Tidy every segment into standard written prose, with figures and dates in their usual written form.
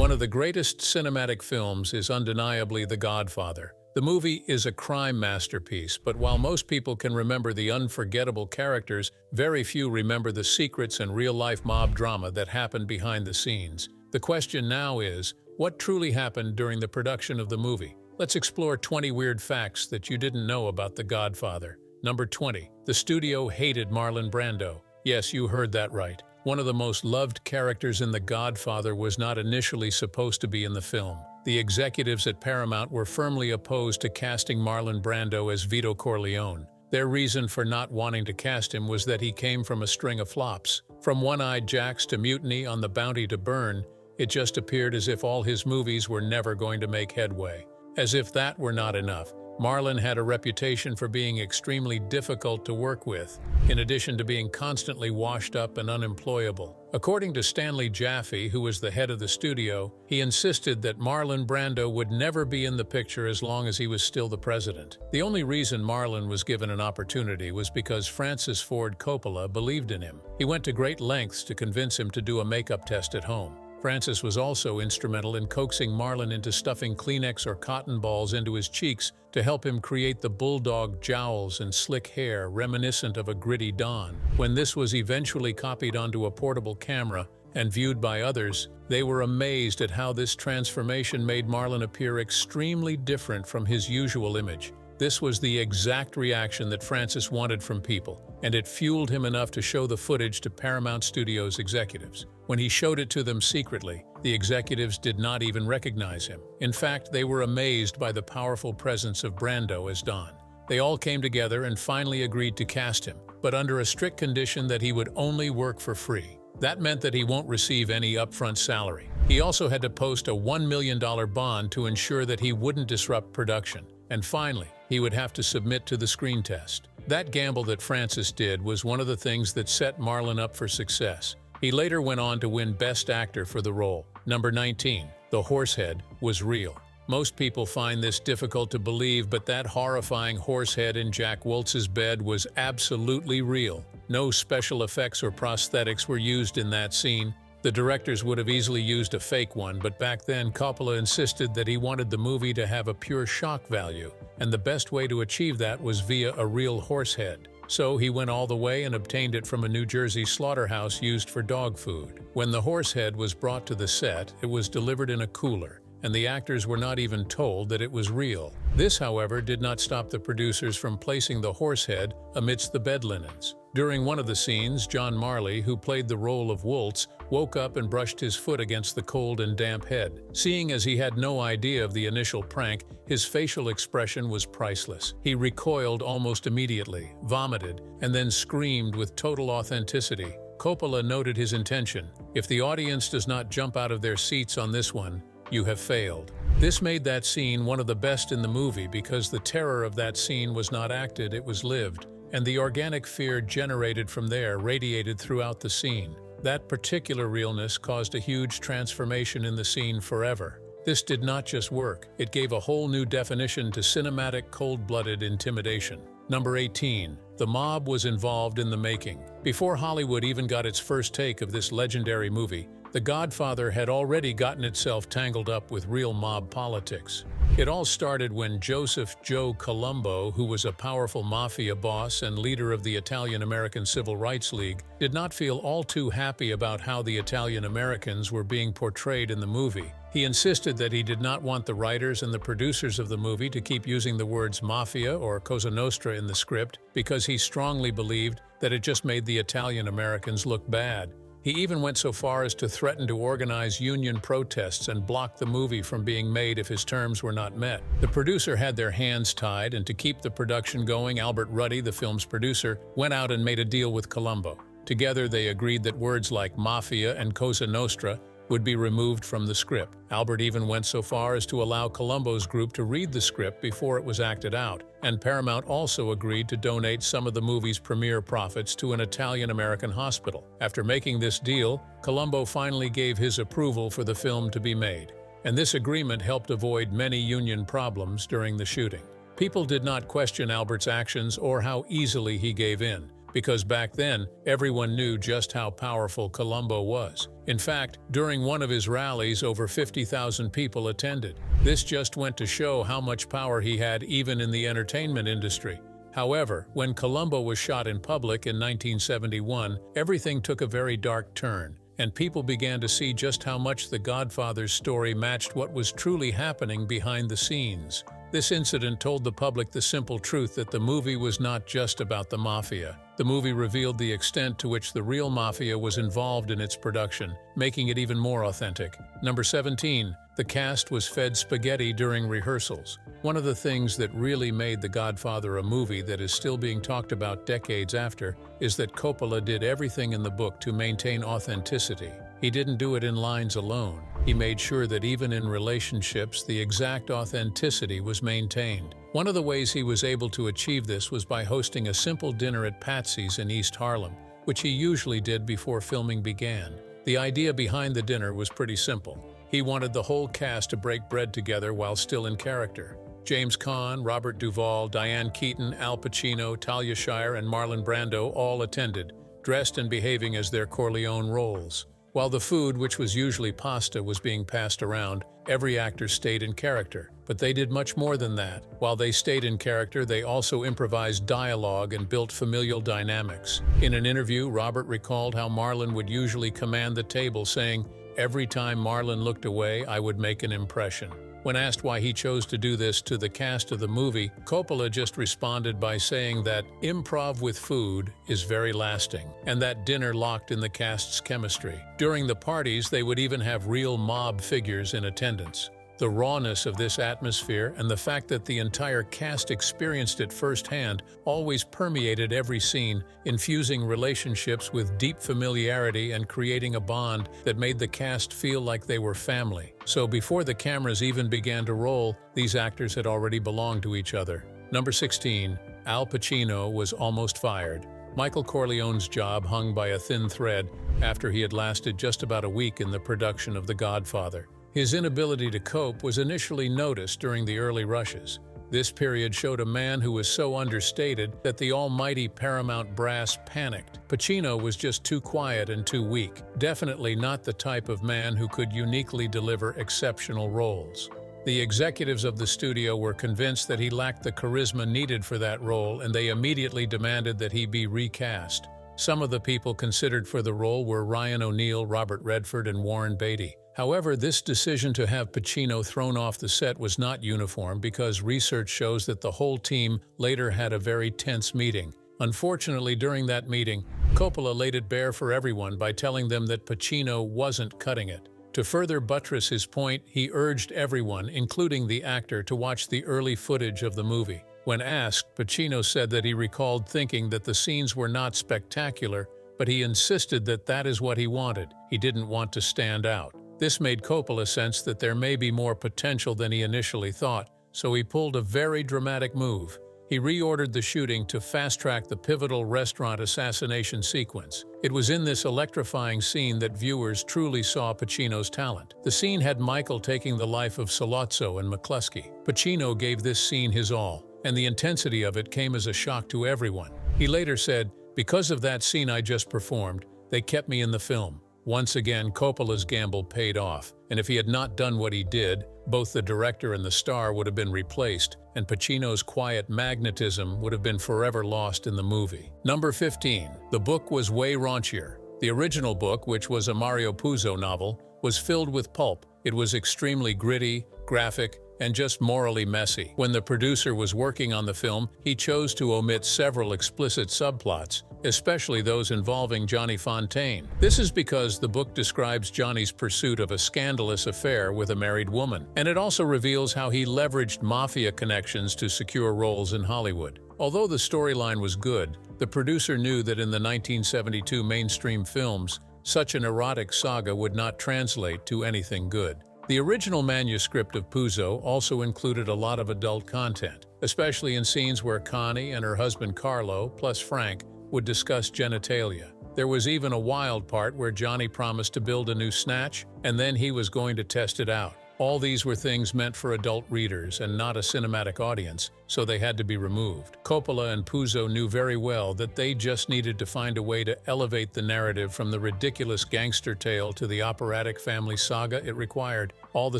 One of the greatest cinematic films is undeniably The Godfather. The movie is a crime masterpiece, but while most people can remember the unforgettable characters, very few remember the secrets and real-life mob drama that happened behind the scenes. The question now is, what truly happened during the production of the movie? Let's explore 20 weird facts that you didn't know about The Godfather. Number 20. The studio hated Marlon Brando. Yes, you heard that right. One of the most loved characters in The Godfather was not initially supposed to be in the film. The executives at Paramount were firmly opposed to casting Marlon Brando as Vito Corleone. Their reason for not wanting to cast him was that he came from a string of flops. From One-Eyed Jacks to Mutiny on the Bounty to Burn, it just appeared as if all his movies were never going to make headway. As if that were not enough, Marlon had a reputation for being extremely difficult to work with, in addition to being constantly washed up and unemployable. According to Stanley Jaffe, who was the head of the studio, he insisted that Marlon Brando would never be in the picture as long as he was still the president. The only reason Marlon was given an opportunity was because Francis Ford Coppola believed in him. He went to great lengths to convince him to do a makeup test at home. Francis was also instrumental in coaxing Marlon into stuffing Kleenex or cotton balls into his cheeks to help him create the bulldog jowls and slick hair reminiscent of a gritty Don. When this was eventually copied onto a portable camera and viewed by others, they were amazed at how this transformation made Marlon appear extremely different from his usual image. This was the exact reaction that Francis wanted from people, and it fueled him enough to show the footage to Paramount Studios executives. When he showed it to them secretly, the executives did not even recognize him. In fact, they were amazed by the powerful presence of Brando as Don. They all came together and finally agreed to cast him, but under a strict condition that he would only work for free. That meant that he won't receive any upfront salary. He also had to post a $1 million bond to ensure that he wouldn't disrupt production. And finally, he would have to submit to the screen test. That gamble that Francis did was one of the things that set Marlon up for success. He later went on to win Best Actor for the role. Number 19. The horsehead was real. Most people find this difficult to believe, but that horrifying horsehead in Jack Woltz's bed was absolutely real. No special effects or prosthetics were used in that scene. The directors would have easily used a fake one, but back then Coppola insisted that he wanted the movie to have a pure shock value, and the best way to achieve that was via a real horse head. So he went all the way and obtained it from a New Jersey slaughterhouse used for dog food. When the horse head was brought to the set, it was delivered in a cooler, and the actors were not even told that it was real. This, however, did not stop the producers from placing the horse head amidst the bed linens. During one of the scenes, John Marley, who played the role of Woltz, woke up and brushed his foot against the cold and damp head. Seeing as he had no idea of the initial prank, his facial expression was priceless. He recoiled almost immediately, vomited, and then screamed with total authenticity. Coppola noted his intention: "If the audience does not jump out of their seats on this one, you have failed." This made that scene one of the best in the movie because the terror of that scene was not acted, it was lived, and the organic fear generated from there radiated throughout the scene. That particular realness caused a huge transformation in the scene forever. This did not just work, it gave a whole new definition to cinematic cold-blooded intimidation. Number 18. The mob was involved in the making. Before Hollywood even got its first take of this legendary movie, The Godfather had already gotten itself tangled up with real mob politics. It all started when Joseph "Joe" Colombo, who was a powerful mafia boss and leader of the Italian-American Civil Rights League, did not feel all too happy about how the Italian-Americans were being portrayed in the movie. He insisted that he did not want the writers and the producers of the movie to keep using the words mafia or Cosa Nostra in the script because he strongly believed that it just made the Italian-Americans look bad. He even went so far as to threaten to organize union protests and block the movie from being made if his terms were not met. The producer had their hands tied, and to keep the production going, Albert Ruddy, the film's producer, went out and made a deal with Colombo. Together, they agreed that words like mafia and Cosa Nostra would be removed from the script. Albert even went so far as to allow Colombo's group to read the script before it was acted out, and Paramount also agreed to donate some of the movie's premiere profits to an Italian-American hospital. After making this deal, Colombo finally gave his approval for the film to be made, and this agreement helped avoid many union problems during the shooting. People did not question Albert's actions or how easily he gave in. because back then, everyone knew just how powerful Columbo was. In fact, during one of his rallies, over 50,000 people attended. This just went to show how much power he had even in the entertainment industry. However, when Columbo was shot in public in 1971, everything took a very dark turn, and people began to see just how much The Godfather's story matched what was truly happening behind the scenes. This incident told the public the simple truth that the movie was not just about the mafia. The movie revealed the extent to which the real mafia was involved in its production, making it even more authentic. Number 17. The cast was fed spaghetti during rehearsals. One of the things that really made The Godfather a movie that is still being talked about decades after is that Coppola did everything in the book to maintain authenticity. He didn't do it in lines alone. He made sure that even in relationships, the exact authenticity was maintained. One of the ways he was able to achieve this was by hosting a simple dinner at Patsy's in East Harlem, which he usually did before filming began. The idea behind the dinner was pretty simple. He wanted the whole cast to break bread together while still in character. James Caan, Robert Duvall, Diane Keaton, Al Pacino, Talia Shire, and Marlon Brando all attended, dressed and behaving as their Corleone roles. While the food, which was usually pasta, was being passed around, every actor stayed in character. But they did much more than that. While they stayed in character, they also improvised dialogue and built familial dynamics. In an interview, Robert recalled how Marlon would usually command the table, saying, "Every time Marlon looked away, I would make an impression." When asked why he chose to do this to the cast of the movie, Coppola just responded by saying that improv with food is very lasting, and that dinner locked in the cast's chemistry. During the parties, they would even have real mob figures in attendance. The rawness of this atmosphere and the fact that the entire cast experienced it firsthand always permeated every scene, infusing relationships with deep familiarity and creating a bond that made the cast feel like they were family. So before the cameras even began to roll, these actors had already belonged to each other. Number 16. Al Pacino was almost fired. Michael Corleone's job hung by a thin thread after he had lasted just about a week in the production of The Godfather. His inability to cope was initially noticed during the early rushes. This period showed a man who was so understated that the almighty Paramount brass panicked. Pacino was just too quiet and too weak, definitely not the type of man who could uniquely deliver exceptional roles. The executives of the studio were convinced that he lacked the charisma needed for that role, and they immediately demanded that he be recast. Some of the people considered for the role were Ryan O'Neal, Robert Redford, and Warren Beatty. However, this decision to have Pacino thrown off the set was not uniform because research shows that the whole team later had a very tense meeting. Unfortunately, during that meeting, Coppola laid it bare for everyone by telling them that Pacino wasn't cutting it. To further buttress his point, he urged everyone, including the actor, to watch the early footage of the movie. When asked, Pacino said that he recalled thinking that the scenes were not spectacular, but he insisted that that is what he wanted. He didn't want to stand out. This made Coppola sense that there may be more potential than he initially thought, so he pulled a very dramatic move. He reordered the shooting to fast-track the pivotal restaurant assassination sequence. It was in this electrifying scene that viewers truly saw Pacino's talent. The scene had Michael taking the life of Sollozzo and McCluskey. Pacino gave this scene his all, and the intensity of it came as a shock to everyone. He later said, "Because of that scene I just performed, they kept me in the film." Once again, Coppola's gamble paid off, and if he had not done what he did, both the director and the star would have been replaced, and Pacino's quiet magnetism would have been forever lost in the movie. Number 15. The book was way raunchier. The original book, which was a Mario Puzo novel, was filled with pulp. It was extremely gritty, graphic, and just morally messy. When the producer was working on the film, he chose to omit several explicit subplots, especially those involving Johnny Fontaine. This is because the book describes Johnny's pursuit of a scandalous affair with a married woman, and it also reveals how he leveraged mafia connections to secure roles in Hollywood. Although the storyline was good, the producer knew that in the 1972 mainstream films, such an erotic saga would not translate to anything good. The original manuscript of Puzo also included a lot of adult content, especially in scenes where Connie and her husband Carlo, plus Frank, would discuss genitalia. There was even a wild part where Johnny promised to build a new snatch, and then he was going to test it out. All these were things meant for adult readers and not a cinematic audience, so they had to be removed. Coppola and Puzo knew very well that they just needed to find a way to elevate the narrative from the ridiculous gangster tale to the operatic family saga it required. All the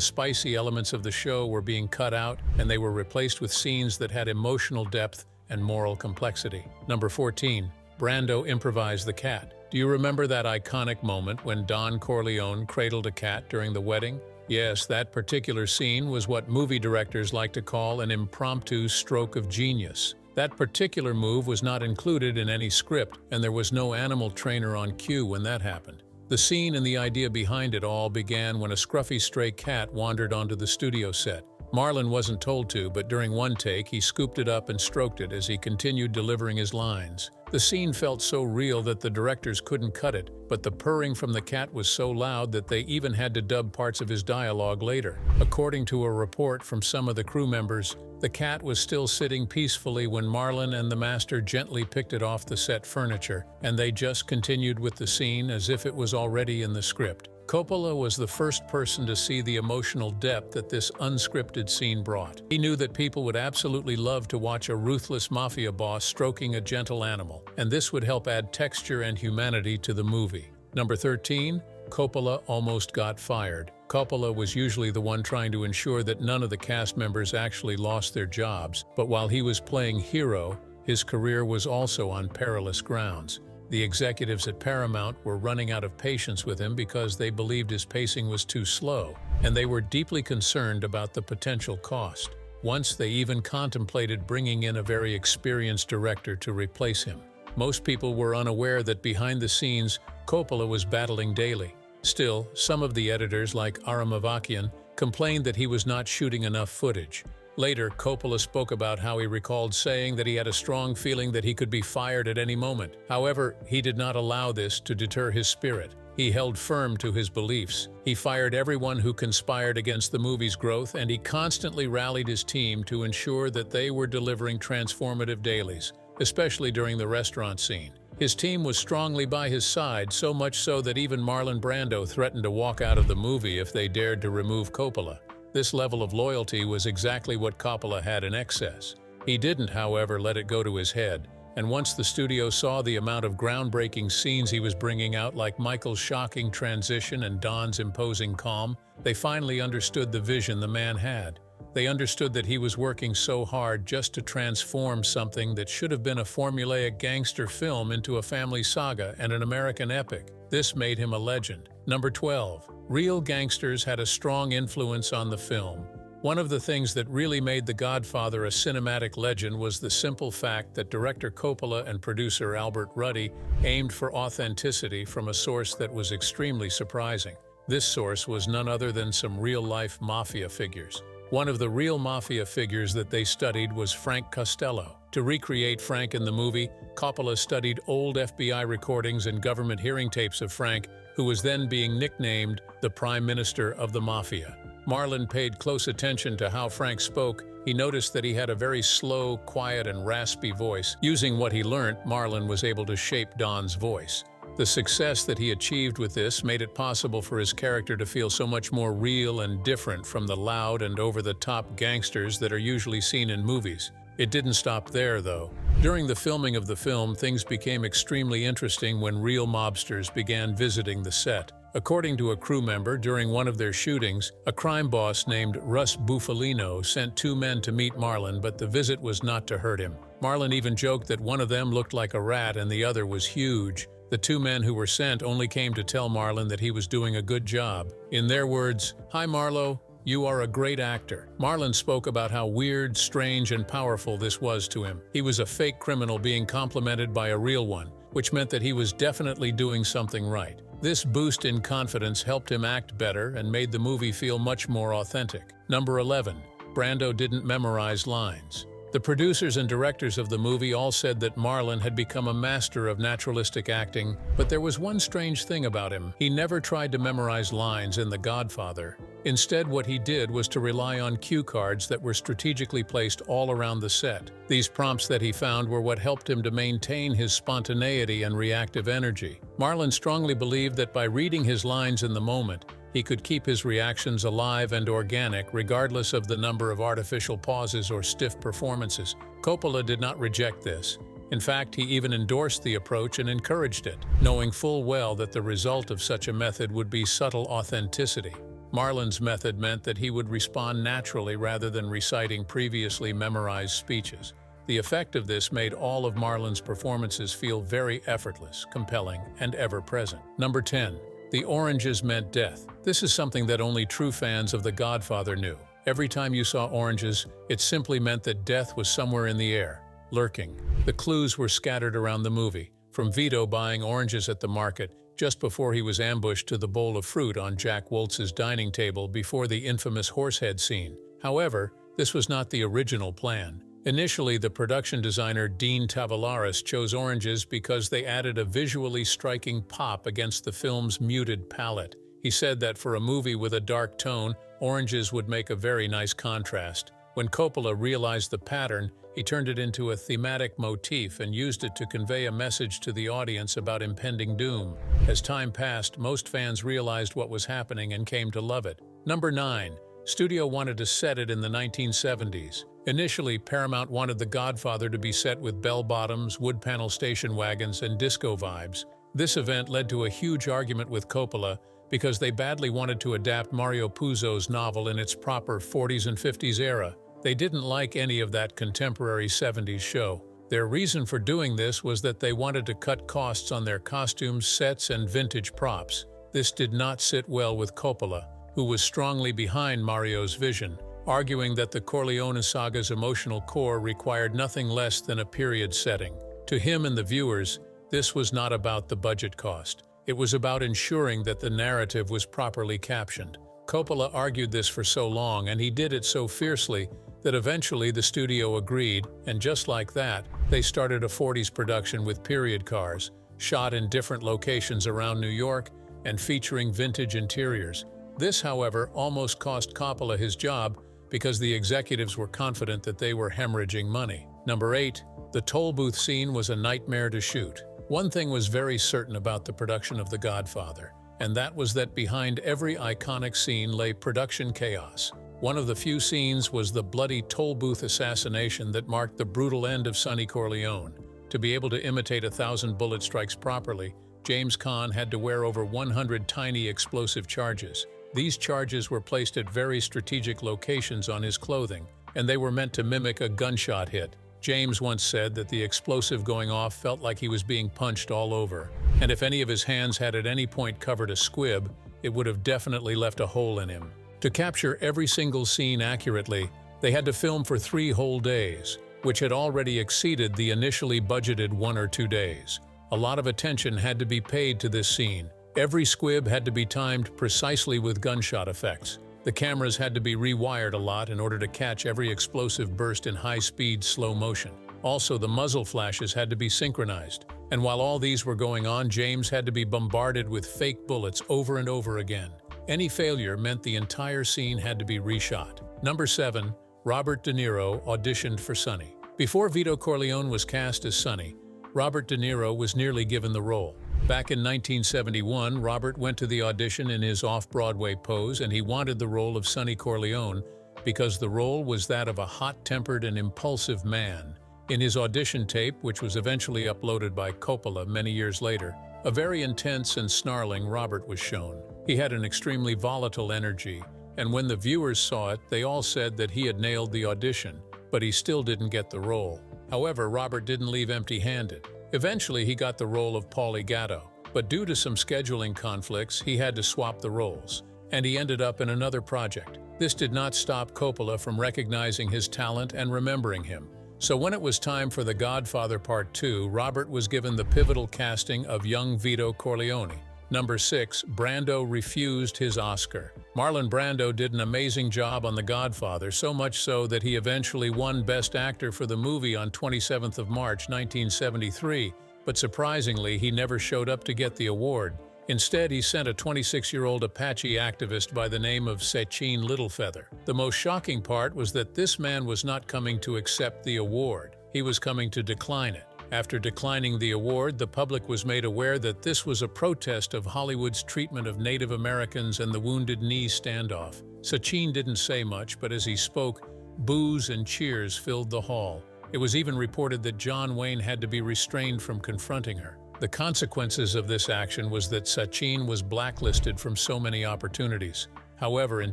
spicy elements of the show were being cut out, and they were replaced with scenes that had emotional depth and moral complexity. Number 14. Brando improvised the cat. Do you remember that iconic moment when Don Corleone cradled a cat during the wedding? Yes, that particular scene was what movie directors like to call an impromptu stroke of genius. That particular move was not included in any script, and there was no animal trainer on cue when that happened. The scene and the idea behind it all began when a scruffy stray cat wandered onto the studio set. Marlon wasn't told to, but during one take, he scooped it up and stroked it as he continued delivering his lines. The scene felt so real that the directors couldn't cut it, but the purring from the cat was so loud that they even had to dub parts of his dialogue later. According to a report from some of the crew members, the cat was still sitting peacefully when Marlon and the master gently picked it off the set furniture, and they just continued with the scene as if it was already in the script. Coppola was the first person to see the emotional depth that this unscripted scene brought. He knew that people would absolutely love to watch a ruthless mafia boss stroking a gentle animal, and this would help add texture and humanity to the movie. Number 13. Coppola almost got fired. Coppola was usually the one trying to ensure that none of the cast members actually lost their jobs, but while he was playing hero, his career was also on perilous grounds. The executives at Paramount were running out of patience with him because they believed his pacing was too slow, and they were deeply concerned about the potential cost. Once they even contemplated bringing in a very experienced director to replace him. Most people were unaware that behind the scenes, Coppola was battling daily. Still, some of the editors, like Aramavakian, complained that he was not shooting enough footage. Later, Coppola spoke about how he recalled saying that he had a strong feeling that he could be fired at any moment. However, he did not allow this to deter his spirit. He held firm to his beliefs. He fired everyone who conspired against the movie's growth, and he constantly rallied his team to ensure that they were delivering transformative dailies, especially during the restaurant scene. His team was strongly by his side, so much so that even Marlon Brando threatened to walk out of the movie if they dared to remove Coppola. This level of loyalty was exactly what Coppola had in excess. He didn't, however, let it go to his head, and once the studio saw the amount of groundbreaking scenes he was bringing out, like Michael's shocking transition and Don's imposing calm, they finally understood the vision the man had. They understood that he was working so hard just to transform something that should have been a formulaic gangster film into a family saga and an American epic. This made him a legend. Number 12. Real gangsters had a strong influence on the film. One of the things that really made The Godfather a cinematic legend was the simple fact that director Coppola and producer Albert Ruddy aimed for authenticity from a source that was extremely surprising. This source was none other than some real-life mafia figures. One of the real mafia figures that they studied was Frank Costello. To recreate Frank in the movie, Coppola studied old FBI recordings and government hearing tapes of Frank, who was then being nicknamed the Prime Minister of the Mafia. Marlon paid close attention to how Frank spoke. He noticed that he had a very slow, quiet, and raspy voice. Using what he learned, Marlon was able to shape Don's voice. The success that he achieved with this made it possible for his character to feel so much more real and different from the loud and over-the-top gangsters that are usually seen in movies. It didn't stop there, though. During the filming of the film, things became extremely interesting when real mobsters began visiting the set. According to a crew member, during one of their shootings, a crime boss named Russ Bufalino sent two men to meet Marlon, but the visit was not to hurt him. Marlon even joked that one of them looked like a rat and the other was huge. The two men who were sent only came to tell Marlon that he was doing a good job. In their words, "Hi Marlo, you are a great actor." Marlon spoke about how weird, strange, and powerful this was to him. He was a fake criminal being complimented by a real one, which meant that he was definitely doing something right. This boost in confidence helped him act better and made the movie feel much more authentic. Number 11. Brando didn't memorize lines. The producers and directors of the movie all said that Marlon had become a master of naturalistic acting, but there was one strange thing about him. He never tried to memorize lines in The Godfather. Instead, what he did was to rely on cue cards that were strategically placed all around the set. These prompts that he found were what helped him to maintain his spontaneity and reactive energy. Marlon strongly believed that by reading his lines in the moment, He could keep his reactions alive and organic regardless of the number of artificial pauses or stiff performances. Coppola did not reject this. In fact, he even endorsed the approach and encouraged it, knowing full well that the result of such a method would be subtle authenticity. Marlon's method meant that he would respond naturally rather than reciting previously memorized speeches. The effect of this made all of Marlon's performances feel very effortless, compelling, and ever-present. Number 10. The oranges meant death. This is something that only true fans of The Godfather knew. Every time you saw oranges, it simply meant that death was somewhere in the air, lurking. The clues were scattered around the movie, from Vito buying oranges at the market just before he was ambushed to the bowl of fruit on Jack Woltz's dining table before the infamous horsehead scene. However, this was not the original plan. Initially, the production designer Dean Tavoularis chose oranges because they added a visually striking pop against the film's muted palette. He said that for a movie with a dark tone, oranges would make a very nice contrast. When Coppola realized the pattern, he turned it into a thematic motif and used it to convey a message to the audience about impending doom. As time passed, most fans realized what was happening and came to love it. Number 9. Studio wanted to set it in the 1970s. Initially, Paramount wanted The Godfather to be set with bell-bottoms, wood-panel station wagons, and disco vibes. This event led to a huge argument with Coppola because they badly wanted to adapt Mario Puzo's novel in its proper 40s and 50s era. They didn't like any of that contemporary 70s show. Their reason for doing this was that they wanted to cut costs on their costumes, sets, and vintage props. This did not sit well with Coppola, who was strongly behind Mario's vision, arguing that the Corleone saga's emotional core required nothing less than a period setting. To him and the viewers, this was not about the budget cost. It was about ensuring that the narrative was properly captioned. Coppola argued this for so long, and he did it so fiercely, that eventually the studio agreed, and just like that, they started a 40s production with period cars, shot in different locations around New York, and featuring vintage interiors. This, however, almost cost Coppola his job because the executives were confident that they were hemorrhaging money. Number 8. The toll booth scene was a nightmare to shoot. One thing was very certain about the production of The Godfather, and that was that behind every iconic scene lay production chaos. One of the few scenes was the bloody toll booth assassination that marked the brutal end of Sonny Corleone. To be able to imitate 1,000 bullet strikes properly, James Caan had to wear over 100 tiny explosive charges. These charges were placed at very strategic locations on his clothing, and they were meant to mimic a gunshot hit. James once said that the explosive going off felt like he was being punched all over, and if any of his hands had at any point covered a squib, it would have definitely left a hole in him. To capture every single scene accurately, they had to film for 3 whole days, which had already exceeded the initially budgeted 1 or 2 days. A lot of attention had to be paid to this scene. Every squib had to be timed precisely with gunshot effects. The cameras had to be rewired a lot in order to catch every explosive burst in high-speed, slow motion. Also, the muzzle flashes had to be synchronized. And while all these were going on, James had to be bombarded with fake bullets over and over again. Any failure meant the entire scene had to be reshot. Number 7. Robert De Niro auditioned for Sonny. Before Vito Corleone was cast as Sonny, Robert De Niro was nearly given the role. Back in 1971, Robert went to the audition in his off-Broadway pose, and he wanted the role of Sonny Corleone because the role was that of a hot-tempered and impulsive man. In his audition tape, which was eventually uploaded by Coppola many years later, a very intense and snarling Robert was shown. He had an extremely volatile energy, and when the viewers saw it, they all said that he had nailed the audition, but he still didn't get the role. However, Robert didn't leave empty-handed. Eventually, he got the role of Paulie Gatto, but due to some scheduling conflicts, he had to swap the roles, and he ended up in another project. This did not stop Coppola from recognizing his talent and remembering him. So when it was time for The Godfather Part 2, Robert was given the pivotal casting of young Vito Corleone. Number 6. Brando refused his Oscar. Marlon Brando did an amazing job on The Godfather, so much so that he eventually won Best Actor for the movie on 27th of March, 1973, but surprisingly, he never showed up to get the award. Instead, he sent a 26-year-old Apache activist by the name of Sachin Littlefeather. The most shocking part was that this man was not coming to accept the award. He was coming to decline it. After declining the award, the public was made aware that this was a protest of Hollywood's treatment of Native Americans and the Wounded Knee standoff. Sachin didn't say much, but as he spoke, boos and cheers filled the hall. It was even reported that John Wayne had to be restrained from confronting her. The consequences of this action was that Sachin was blacklisted from so many opportunities. However, in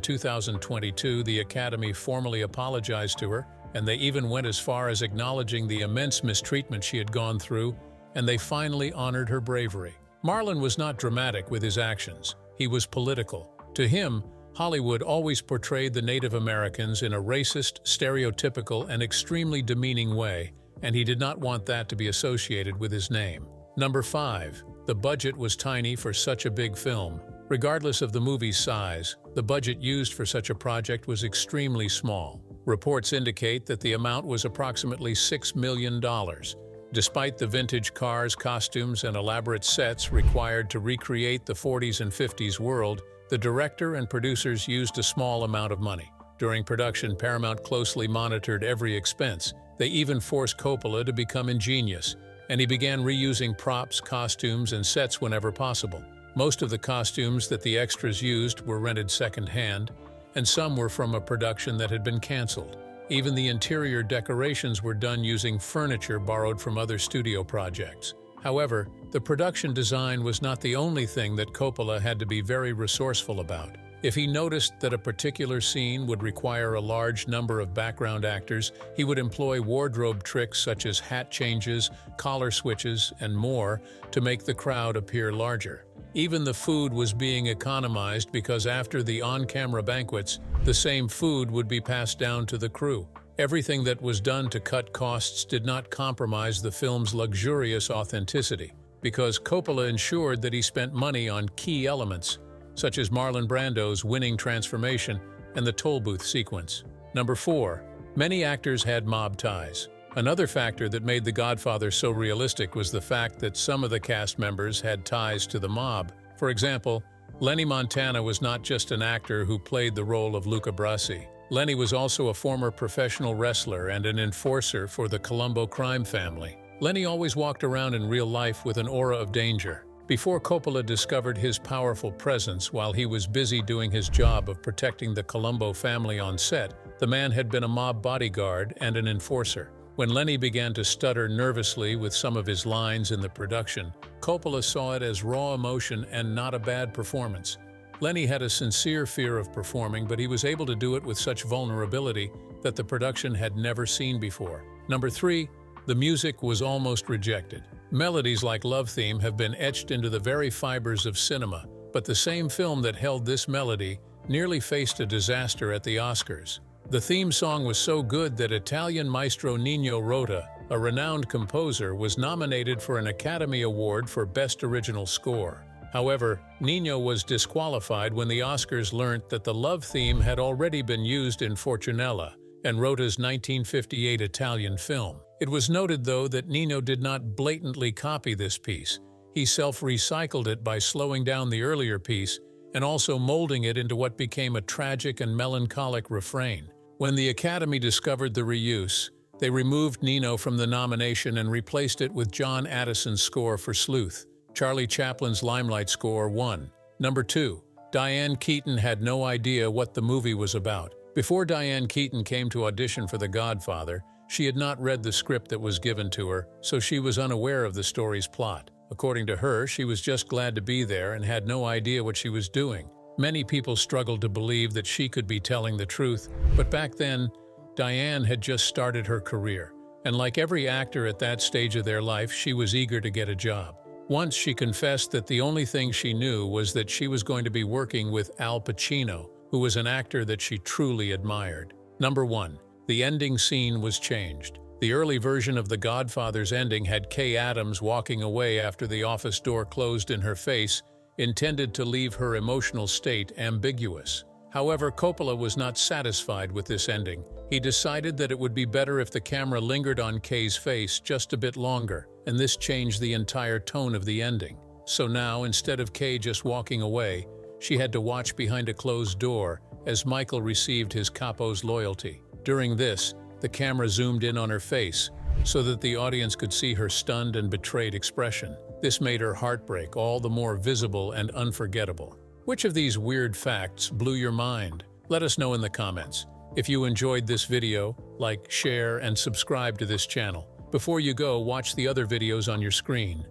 2022, the Academy formally apologized to her, and they even went as far as acknowledging the immense mistreatment she had gone through, and they finally honored her bravery. Marlon was not dramatic with his actions. He was political. To him, Hollywood always portrayed the Native Americans in a racist, stereotypical, and extremely demeaning way, and he did not want that to be associated with his name. Number 5. The budget was tiny for such a big film. Regardless of the movie's size, the budget used for such a project was extremely small. Reports indicate that the amount was approximately $6 million. Despite the vintage cars, costumes, and elaborate sets required to recreate the 40s and 50s world, the director and producers used a small amount of money. During production, Paramount closely monitored every expense. They even forced Coppola to become ingenious, and he began reusing props, costumes, and sets whenever possible. Most of the costumes that the extras used were rented second-hand, and some were from a production that had been canceled. Even the interior decorations were done using furniture borrowed from other studio projects. However, the production design was not the only thing that Coppola had to be very resourceful about. If he noticed that a particular scene would require a large number of background actors, he would employ wardrobe tricks such as hat changes, collar switches, and more to make the crowd appear larger. Even the food was being economized because after the on-camera banquets, the same food would be passed down to the crew. Everything that was done to cut costs did not compromise the film's luxurious authenticity, because Coppola ensured that he spent money on key elements, such as Marlon Brando's winning transformation and the toll booth sequence. Number 4. Many actors had mob ties. Another factor that made The Godfather so realistic was the fact that some of the cast members had ties to the mob. For example, Lenny Montana was not just an actor who played the role of Luca Brasi. Lenny was also a former professional wrestler and an enforcer for the Colombo crime family. Lenny always walked around in real life with an aura of danger. Before Coppola discovered his powerful presence while he was busy doing his job of protecting the Colombo family on set, the man had been a mob bodyguard and an enforcer. When Lenny began to stutter nervously with some of his lines in the production, Coppola saw it as raw emotion and not a bad performance. Lenny had a sincere fear of performing, but he was able to do it with such vulnerability that the production had never seen before. Number 3. The music was almost rejected. Melodies like Love Theme have been etched into the very fibers of cinema, but the same film that held this melody nearly faced a disaster at the Oscars. The theme song was so good that Italian maestro Nino Rota, a renowned composer, was nominated for an Academy Award for Best Original Score. However, Nino was disqualified when the Oscars learned that the love theme had already been used in Fortunella and Rota's 1958 Italian film. It was noted, though, that Nino did not blatantly copy this piece. He self-recycled it by slowing down the earlier piece and also molding it into what became a tragic and melancholic refrain. When the Academy discovered the reuse, they removed Nino from the nomination and replaced it with John Addison's score for Sleuth. Charlie Chaplin's Limelight score won. Number 2. Diane Keaton had no idea what the movie was about. Before Diane Keaton came to audition for The Godfather, she had not read the script that was given to her, so she was unaware of the story's plot. According to her, she was just glad to be there and had no idea what she was doing. Many people struggled to believe that she could be telling the truth, but back then, Diane had just started her career, and like every actor at that stage of their life, she was eager to get a job. Once she confessed that the only thing she knew was that she was going to be working with Al Pacino, who was an actor that she truly admired. Number 1. The ending scene was changed. The early version of The Godfather's ending had Kay Adams walking away after the office door closed in her face, intended to leave her emotional state ambiguous. However, Coppola was not satisfied with this ending. He decided that it would be better if the camera lingered on Kay's face just a bit longer, and this changed the entire tone of the ending. So now, instead of Kay just walking away, she had to watch behind a closed door as Michael received his capo's loyalty. During this, the camera zoomed in on her face, so that the audience could see her stunned and betrayed expression. This made her heartbreak all the more visible and unforgettable. Which of these weird facts blew your mind? Let us know in the comments. If you enjoyed this video, like, share, and subscribe to this channel. Before you go, watch the other videos on your screen.